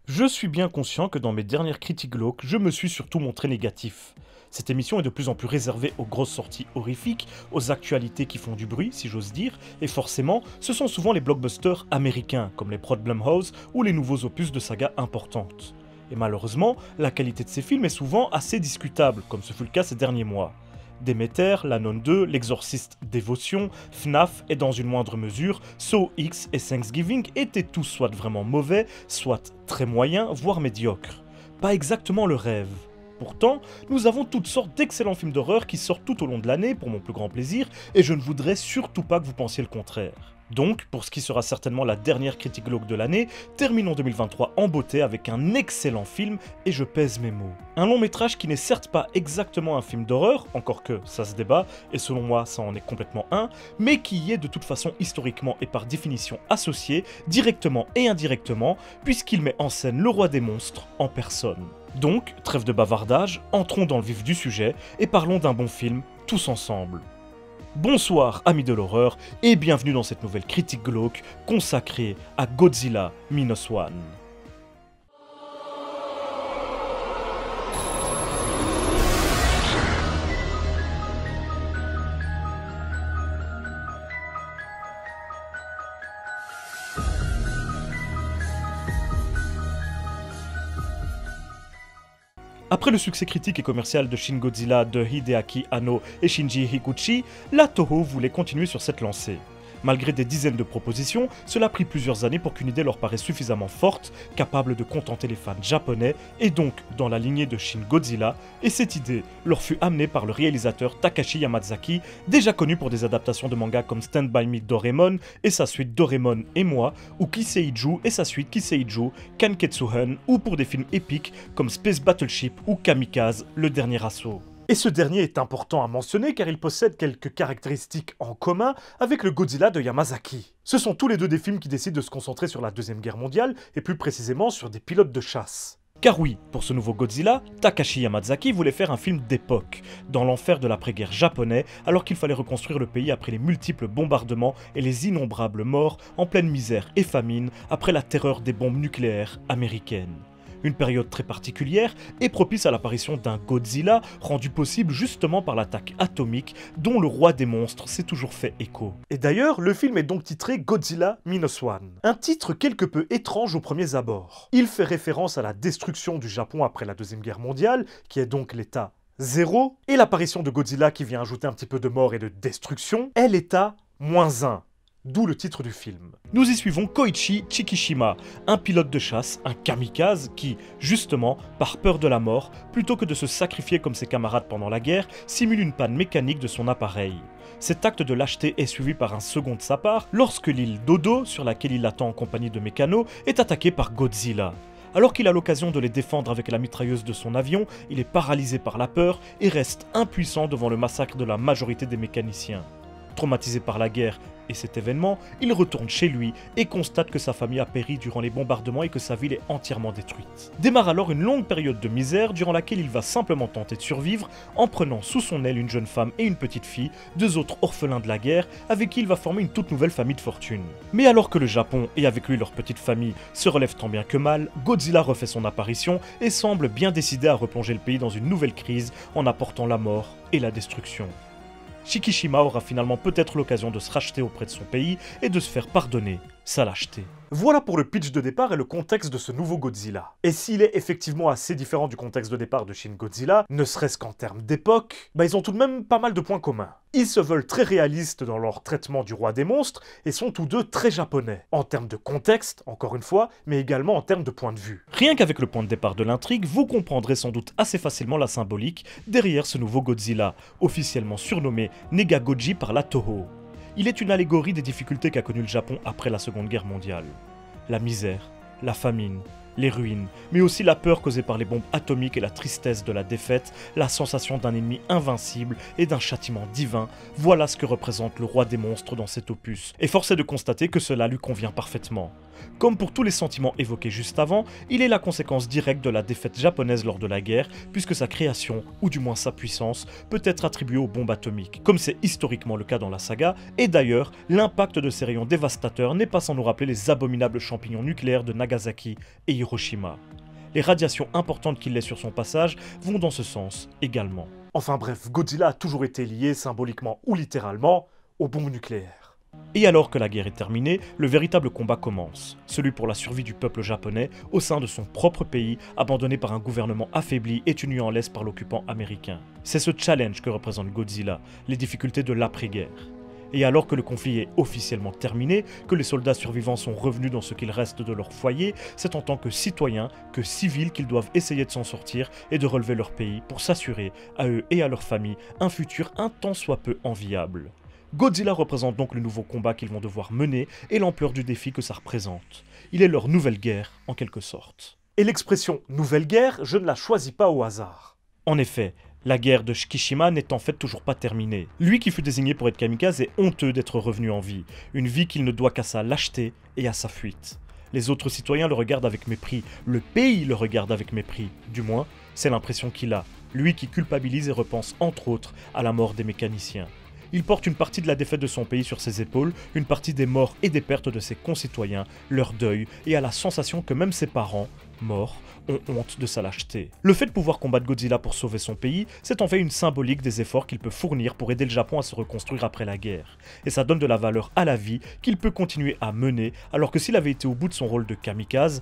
Je suis bien conscient que dans mes dernières critiques glauques, je me suis surtout montré négatif. Cette émission est de plus en plus réservée aux grosses sorties horrifiques, aux actualités qui font du bruit, si j'ose dire, et forcément, ce sont souvent les blockbusters américains, comme les prods Blumhouse ou les nouveaux opus de sagas importantes. Et malheureusement, la qualité de ces films est souvent assez discutable, comme ce fut le cas ces derniers mois. Déméter, La Nonne 2, L'Exorciste Dévotion, FNAF et dans une moindre mesure, Saw X et Thanksgiving étaient tous soit vraiment mauvais, soit très moyens, voire médiocres. Pas exactement le rêve. Pourtant, nous avons toutes sortes d'excellents films d'horreur qui sortent tout au long de l'année pour mon plus grand plaisir, et je ne voudrais surtout pas que vous pensiez le contraire. Donc, pour ce qui sera certainement la dernière critique glauque de l'année, terminons 2023 en beauté avec un excellent film, et je pèse mes mots. Un long métrage qui n'est certes pas exactement un film d'horreur, encore que ça se débat, et selon moi ça en est complètement un, mais qui y est de toute façon historiquement et par définition associé, directement et indirectement, puisqu'il met en scène le roi des monstres en personne. Donc, trêve de bavardage, entrons dans le vif du sujet, et parlons d'un bon film, tous ensemble. Bonsoir amis de l'horreur et bienvenue dans cette nouvelle critique glauque consacrée à Godzilla Minus One. Après le succès critique et commercial de Shin Godzilla de Hideaki Anno et Shinji Higuchi, la Toho voulait continuer sur cette lancée. Malgré des dizaines de propositions, cela a pris plusieurs années pour qu'une idée leur paraisse suffisamment forte, capable de contenter les fans japonais, et donc dans la lignée de Shin Godzilla, et cette idée leur fut amenée par le réalisateur Takashi Yamazaki, déjà connu pour des adaptations de manga comme Stand By Me Doraemon et sa suite Doraemon et moi, ou Kiseiju et sa suite Kiseiju Kanketsuhun, ou pour des films épiques comme Space Battleship ou Kamikaze, le dernier assaut. Et ce dernier est important à mentionner car il possède quelques caractéristiques en commun avec le Godzilla de Yamazaki. Ce sont tous les deux des films qui décident de se concentrer sur la Deuxième Guerre mondiale et plus précisément sur des pilotes de chasse. Car oui, pour ce nouveau Godzilla, Takashi Yamazaki voulait faire un film d'époque, dans l'enfer de l'après-guerre japonais, alors qu'il fallait reconstruire le pays après les multiples bombardements et les innombrables morts en pleine misère et famine après la terreur des bombes nucléaires américaines. Une période très particulière et propice à l'apparition d'un Godzilla rendu possible justement par l'attaque atomique dont le roi des monstres s'est toujours fait écho. Et d'ailleurs, le film est donc titré Godzilla Minus One. Un titre quelque peu étrange aux premiers abords. Il fait référence à la destruction du Japon après la Deuxième Guerre mondiale, qui est donc l'état 0, et l'apparition de Godzilla qui vient ajouter un petit peu de mort et de destruction est l'état -1. D'où le titre du film. Nous y suivons Koichi Chikishima, un pilote de chasse, un kamikaze qui, justement, par peur de la mort, plutôt que de se sacrifier comme ses camarades pendant la guerre, simule une panne mécanique de son appareil. Cet acte de lâcheté est suivi par un second de sa part, lorsque l'île Dodo, sur laquelle il attend en compagnie de Meccano, est attaquée par Godzilla. Alors qu'il a l'occasion de les défendre avec la mitrailleuse de son avion, il est paralysé par la peur et reste impuissant devant le massacre de la majorité des mécaniciens. Traumatisé par la guerre et cet événement, il retourne chez lui et constate que sa famille a péri durant les bombardements et que sa ville est entièrement détruite. Démarre alors une longue période de misère durant laquelle il va simplement tenter de survivre en prenant sous son aile une jeune femme et une petite fille, deux autres orphelins de la guerre avec qui il va former une toute nouvelle famille de fortune. Mais alors que le Japon et avec lui leur petite famille se relèvent tant bien que mal, Godzilla refait son apparition et semble bien décidé à replonger le pays dans une nouvelle crise en apportant la mort et la destruction. Chikishima aura finalement peut-être l'occasion de se racheter auprès de son pays et de se faire pardonner sa lâcheté. Voilà pour le pitch de départ et le contexte de ce nouveau Godzilla. Et s'il est effectivement assez différent du contexte de départ de Shin Godzilla, ne serait-ce qu'en termes d'époque, ils ont tout de même pas mal de points communs. Ils se veulent très réalistes dans leur traitement du roi des monstres et sont tous deux très japonais, en termes de contexte, encore une fois, mais également en termes de point de vue. Rien qu'avec le point de départ de l'intrigue, vous comprendrez sans doute assez facilement la symbolique derrière ce nouveau Godzilla, officiellement surnommé Negagoji par la Toho. Il est une allégorie des difficultés qu'a connues le Japon après la Seconde Guerre mondiale. La misère, la famine, les ruines, mais aussi la peur causée par les bombes atomiques et la tristesse de la défaite, la sensation d'un ennemi invincible et d'un châtiment divin, voilà ce que représente le roi des monstres dans cet opus. Et force est de constater que cela lui convient parfaitement. Comme pour tous les sentiments évoqués juste avant, il est la conséquence directe de la défaite japonaise lors de la guerre, puisque sa création, ou du moins sa puissance, peut être attribuée aux bombes atomiques, comme c'est historiquement le cas dans la saga, et d'ailleurs, l'impact de ces rayons dévastateurs n'est pas sans nous rappeler les abominables champignons nucléaires de Nagasaki et Hiroshima. Les radiations importantes qu'il laisse sur son passage vont dans ce sens également. Enfin bref, Godzilla a toujours été lié, symboliquement ou littéralement, aux bombes nucléaires. Et alors que la guerre est terminée, le véritable combat commence, celui pour la survie du peuple japonais au sein de son propre pays, abandonné par un gouvernement affaibli et tenu en laisse par l'occupant américain. C'est ce challenge que représente Godzilla, les difficultés de l'après-guerre. Et alors que le conflit est officiellement terminé, que les soldats survivants sont revenus dans ce qu'il reste de leur foyer, c'est en tant que citoyens, que civils qu'ils doivent essayer de s'en sortir et de relever leur pays pour s'assurer, à eux et à leurs familles, un futur un tant soit peu enviable. Godzilla représente donc le nouveau combat qu'ils vont devoir mener et l'ampleur du défi que ça représente. Il est leur nouvelle guerre, en quelque sorte. Et l'expression « nouvelle guerre », je ne la choisis pas au hasard. En effet, la guerre de Shikishima n'est en fait toujours pas terminée. Lui qui fut désigné pour être kamikaze est honteux d'être revenu en vie, une vie qu'il ne doit qu'à sa lâcheté et à sa fuite. Les autres citoyens le regardent avec mépris, le pays le regarde avec mépris, du moins, c'est l'impression qu'il a, lui qui culpabilise et repense entre autres à la mort des mécaniciens. Il porte une partie de la défaite de son pays sur ses épaules, une partie des morts et des pertes de ses concitoyens, leur deuil, et a la sensation que même ses parents, morts, ont honte de sa lâcheté. Le fait de pouvoir combattre Godzilla pour sauver son pays, c'est en fait une symbolique des efforts qu'il peut fournir pour aider le Japon à se reconstruire après la guerre. Et ça donne de la valeur à la vie qu'il peut continuer à mener, alors que s'il avait été au bout de son rôle de kamikaze,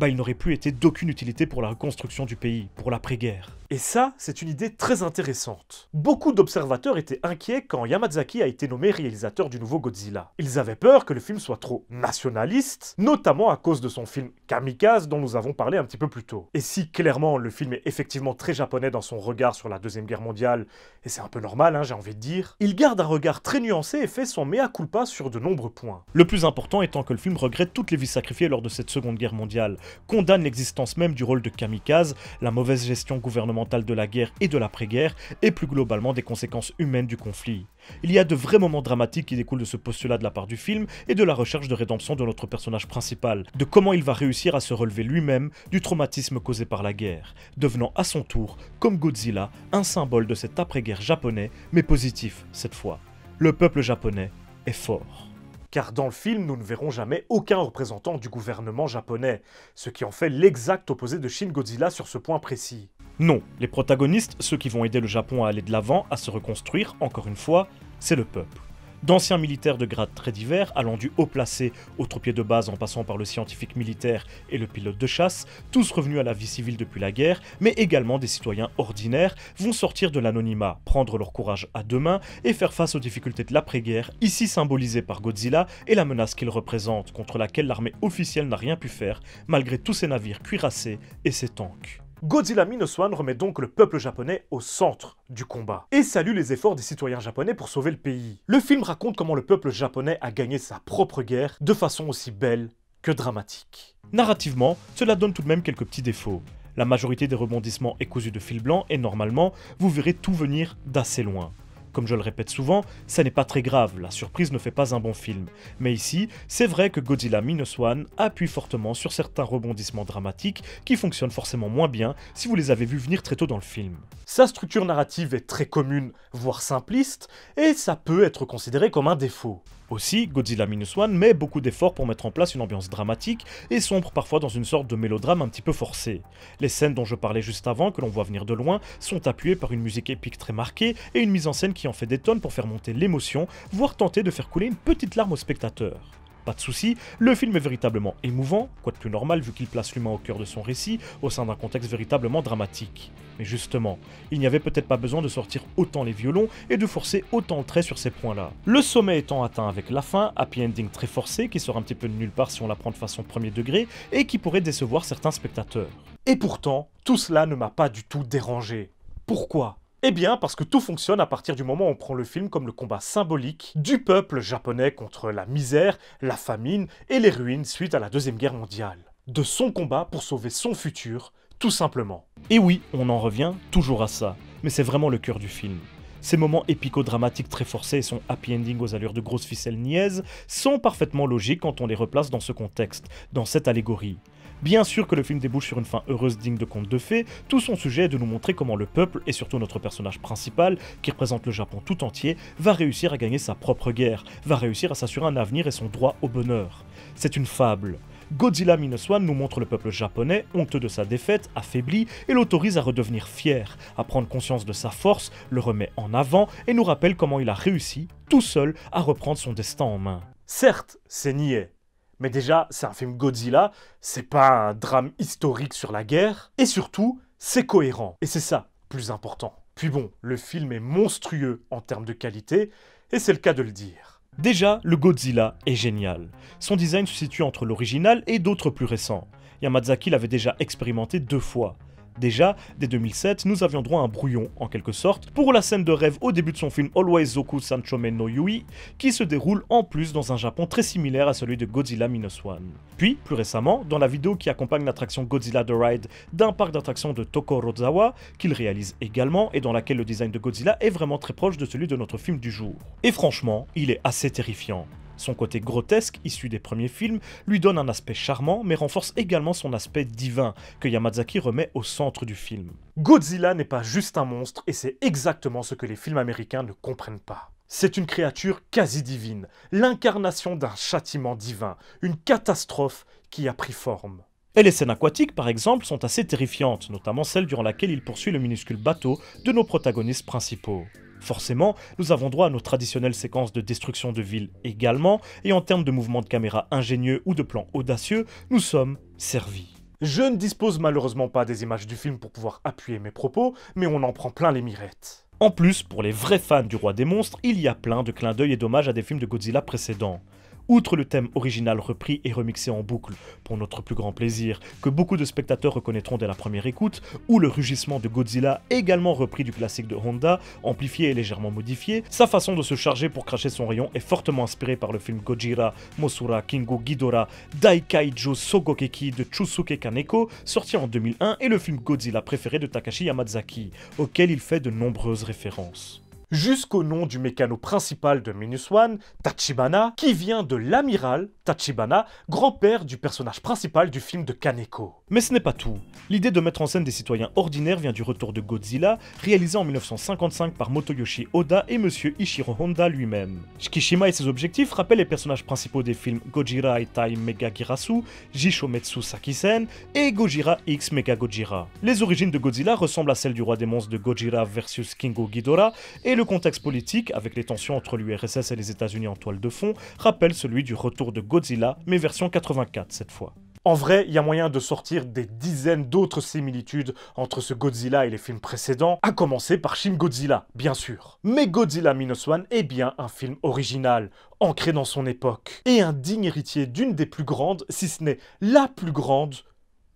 il n'aurait plus été d'aucune utilité pour la reconstruction du pays, pour l'après-guerre. Et ça, c'est une idée très intéressante. Beaucoup d'observateurs étaient inquiets quand Yamazaki a été nommé réalisateur du nouveau Godzilla. Ils avaient peur que le film soit trop nationaliste, notamment à cause de son film Kamikaze dont nous avons parlé un petit peu plus tôt. Et si clairement le film est effectivement très japonais dans son regard sur la Deuxième Guerre mondiale, et c'est un peu normal, j'ai envie de dire, il garde un regard très nuancé et fait son mea culpa sur de nombreux points. Le plus important étant que le film regrette toutes les vies sacrifiées lors de cette Seconde Guerre mondiale, condamne l'existence même du rôle de kamikaze, la mauvaise gestion gouvernementale de la guerre et de l'après-guerre, et plus globalement des conséquences humaines du conflit. Il y a de vrais moments dramatiques qui découlent de ce postulat de la part du film et de la recherche de rédemption de notre personnage principal, de comment il va réussir à se relever lui-même du traumatisme causé par la guerre, devenant à son tour, comme Godzilla, un symbole de cet après-guerre japonais, mais positif cette fois. Le peuple japonais est fort. Car dans le film, nous ne verrons jamais aucun représentant du gouvernement japonais, ce qui en fait l'exact opposé de Shin Godzilla sur ce point précis. Non, les protagonistes, ceux qui vont aider le Japon à aller de l'avant, à se reconstruire, encore une fois, c'est le peuple. D'anciens militaires de grades très divers, allant du haut placé au troupier de base en passant par le scientifique militaire et le pilote de chasse, tous revenus à la vie civile depuis la guerre, mais également des citoyens ordinaires, vont sortir de l'anonymat, prendre leur courage à deux mains et faire face aux difficultés de l'après-guerre, ici symbolisées par Godzilla et la menace qu'il représente, contre laquelle l'armée officielle n'a rien pu faire, malgré tous ses navires cuirassés et ses tanks. Godzilla Minus One remet donc le peuple japonais au centre du combat et salue les efforts des citoyens japonais pour sauver le pays. Le film raconte comment le peuple japonais a gagné sa propre guerre de façon aussi belle que dramatique. Narrativement, cela donne tout de même quelques petits défauts. La majorité des rebondissements est cousue de fil blanc et normalement, vous verrez tout venir d'assez loin. Comme je le répète souvent, ça n'est pas très grave, la surprise ne fait pas un bon film. Mais ici, c'est vrai que Godzilla Minus One appuie fortement sur certains rebondissements dramatiques qui fonctionnent forcément moins bien si vous les avez vus venir très tôt dans le film. Sa structure narrative est très commune, voire simpliste, et ça peut être considéré comme un défaut. Aussi, Godzilla Minus One met beaucoup d'efforts pour mettre en place une ambiance dramatique et sombre parfois dans une sorte de mélodrame un petit peu forcé. Les scènes dont je parlais juste avant, que l'on voit venir de loin, sont appuyées par une musique épique très marquée et une mise en scène qui en fait des tonnes pour faire monter l'émotion, voire tenter de faire couler une petite larme au spectateur. Pas de souci, le film est véritablement émouvant, quoi de plus normal vu qu'il place l'humain au cœur de son récit, au sein d'un contexte véritablement dramatique. Mais justement, il n'y avait peut-être pas besoin de sortir autant les violons et de forcer autant le trait sur ces points-là. Le sommet étant atteint avec la fin, happy ending très forcé qui sort un petit peu de nulle part si on la prend de façon premier degré et qui pourrait décevoir certains spectateurs. Et pourtant, tout cela ne m'a pas du tout dérangé. Pourquoi ? Eh bien, parce que tout fonctionne à partir du moment où on prend le film comme le combat symbolique du peuple japonais contre la misère, la famine et les ruines suite à la Deuxième Guerre mondiale. De son combat pour sauver son futur, tout simplement. Et oui, on en revient toujours à ça, mais c'est vraiment le cœur du film. Ces moments épico-dramatiques très forcés et son happy ending aux allures de grosses ficelles niaises sont parfaitement logiques quand on les replace dans ce contexte, dans cette allégorie. Bien sûr que le film débouche sur une fin heureuse digne de contes de fées, tout son sujet est de nous montrer comment le peuple, et surtout notre personnage principal, qui représente le Japon tout entier, va réussir à gagner sa propre guerre, va réussir à s'assurer un avenir et son droit au bonheur. C'est une fable. Godzilla Minus One nous montre le peuple japonais, honteux de sa défaite, affaibli, et l'autorise à redevenir fier, à prendre conscience de sa force, le remet en avant, et nous rappelle comment il a réussi, tout seul, à reprendre son destin en main. Certes, c'est niais. Mais déjà, c'est un film Godzilla, c'est pas un drame historique sur la guerre, et surtout, c'est cohérent. Et c'est ça, plus important. Puis bon, le film est monstrueux en termes de qualité, et c'est le cas de le dire. Déjà, le Godzilla est génial. Son design se situe entre l'original et d'autres plus récents. Yamazaki l'avait déjà expérimenté 2 fois. Déjà, dès 2007, nous avions droit à un brouillon, en quelque sorte, pour la scène de rêve au début de son film Always Zoku Sanchome no Yui, qui se déroule en plus dans un Japon très similaire à celui de Godzilla Minus One. Puis, plus récemment, dans la vidéo qui accompagne l'attraction Godzilla The Ride d'un parc d'attractions de Tokorozawa, qu'il réalise également et dans laquelle le design de Godzilla est vraiment très proche de celui de notre film du jour. Et franchement, il est assez terrifiant. Son côté grotesque, issu des premiers films, lui donne un aspect charmant, mais renforce également son aspect divin, que Yamazaki remet au centre du film. Godzilla n'est pas juste un monstre, et c'est exactement ce que les films américains ne comprennent pas. C'est une créature quasi divine, l'incarnation d'un châtiment divin, une catastrophe qui a pris forme. Et les scènes aquatiques, par exemple, sont assez terrifiantes, notamment celle durant laquelle il poursuit le minuscule bateau de nos protagonistes principaux. Forcément, nous avons droit à nos traditionnelles séquences de destruction de villes également, et en termes de mouvements de caméra ingénieux ou de plans audacieux, nous sommes servis. Je ne dispose malheureusement pas des images du film pour pouvoir appuyer mes propos, mais on en prend plein les mirettes. En plus, pour les vrais fans du Roi des Monstres, il y a plein de clins d'œil et d'hommages à des films de Godzilla précédents. Outre le thème original repris et remixé en boucle, pour notre plus grand plaisir, que beaucoup de spectateurs reconnaîtront dès la première écoute, ou le rugissement de Godzilla, également repris du classique de Honda, amplifié et légèrement modifié, sa façon de se charger pour cracher son rayon est fortement inspirée par le film Gojira, Mosura, Kingo Ghidorah, Daikaiju Sogokeki de Chusuke Kaneko, sorti en 2001, et le film Godzilla préféré de Takashi Yamazaki, auquel il fait de nombreuses références. Jusqu'au nom du mécano principal de Minus One, Tachibana, qui vient de l'amiral Tachibana, grand-père du personnage principal du film de Kaneko. Mais ce n'est pas tout. L'idée de mettre en scène des citoyens ordinaires vient du retour de Godzilla, réalisé en 1955 par Motoyoshi Oda et Monsieur Ichiro Honda lui-même. Shikishima et ses objectifs rappellent les personnages principaux des films Gojira Itai Mega Girasu, Jishometsu Sakisen et Gojira X Mega Gojira. Les origines de Godzilla ressemblent à celles du Roi des Monstres de Gojira vs Kingo Ghidorah, et le contexte politique, avec les tensions entre l'URSS et les États-Unis en toile de fond, rappelle celui du retour de Godzilla, mais version 84 cette fois. En vrai, il y a moyen de sortir des dizaines d'autres similitudes entre ce Godzilla et les films précédents, à commencer par Shin Godzilla, bien sûr. Mais Godzilla Minus One est bien un film original, ancré dans son époque, et un digne héritier d'une des plus grandes, si ce n'est la plus grande,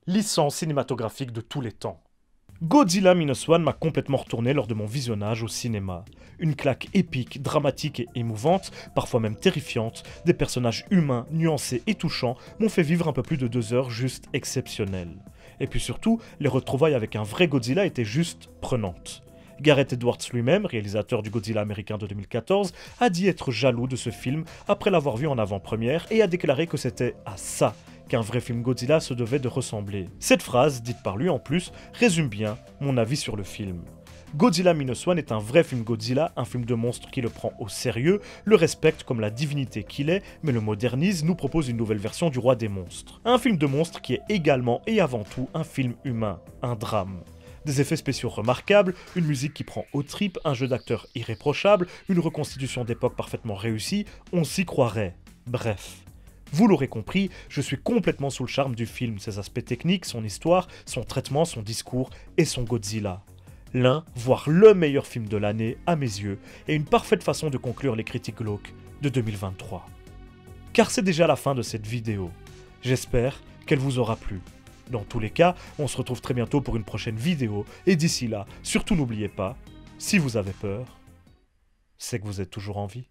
licence cinématographique de tous les temps. Godzilla Minus One m'a complètement retourné lors de mon visionnage au cinéma. Une claque épique, dramatique et émouvante, parfois même terrifiante, des personnages humains, nuancés et touchants m'ont fait vivre un peu plus de 2 heures juste exceptionnelles. Et puis surtout, les retrouvailles avec un vrai Godzilla étaient juste prenantes. Gareth Edwards lui-même, réalisateur du Godzilla américain de 2014, a dit être jaloux de ce film après l'avoir vu en avant-première et a déclaré que c'était à ça qu'un vrai film Godzilla se devait de ressembler. Cette phrase, dite par lui en plus, résume bien mon avis sur le film. Godzilla Minus One est un vrai film Godzilla, un film de monstre qui le prend au sérieux, le respecte comme la divinité qu'il est, mais le modernise, nous propose une nouvelle version du Roi des Monstres. Un film de monstre qui est également et avant tout un film humain, un drame. Des effets spéciaux remarquables, une musique qui prend aux tripes, un jeu d'acteurs irréprochable, une reconstitution d'époque parfaitement réussie, on s'y croirait. Bref. Vous l'aurez compris, je suis complètement sous le charme du film, ses aspects techniques, son histoire, son traitement, son discours et son Godzilla. L'un, voire le meilleur film de l'année, à mes yeux, et une parfaite façon de conclure les critiques glauques de 2023. Car c'est déjà la fin de cette vidéo. J'espère qu'elle vous aura plu. Dans tous les cas, on se retrouve très bientôt pour une prochaine vidéo, et d'ici là, surtout n'oubliez pas, si vous avez peur, c'est que vous êtes toujours en vie.